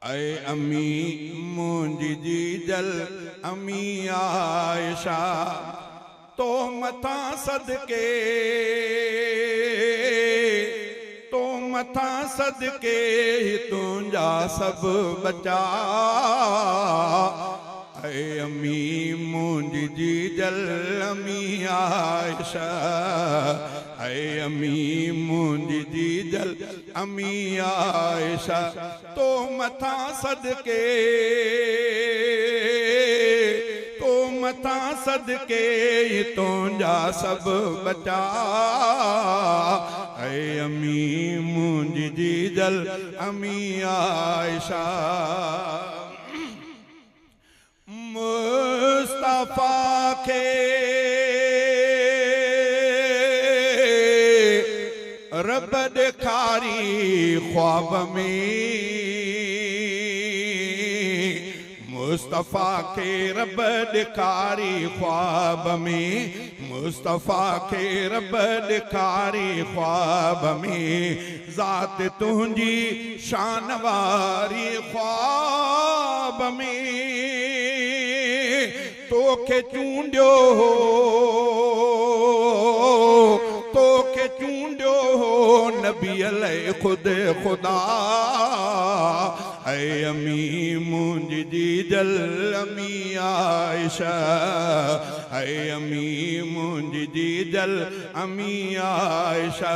ऐ अम्मी मुंहिंजी जीजल अम्मी आयशा तो मथा सदके तुंहिंजा सभु बचा ऐ अम्मी मुंहिंजी जीजल अम्मी आयशा ऐ अम्मी मुंहिंजी जीजल अम्मी आयशा तो मथा सदके तुंहिंजा सभु बचा ऐ अम्मी मुंहिंजी जीजल अम्मी आयशा मुस्तफा खे रब ॾेखारी ख्वाब में मुस्तफा के रब ॾेखारी ख्वाब में मुस्तफा के रब ॾेखारी ख्वाब में ज़ात तुंहिंजी शान वारी ख्वाब में तोखे चूंडियो नबी अलै खुद खुदा ऐ अम्मी मुंहिंजी जीजल अम्मी आयशा ऐ अम्मी मुंहिंजी जीजल अम्मी आयशा।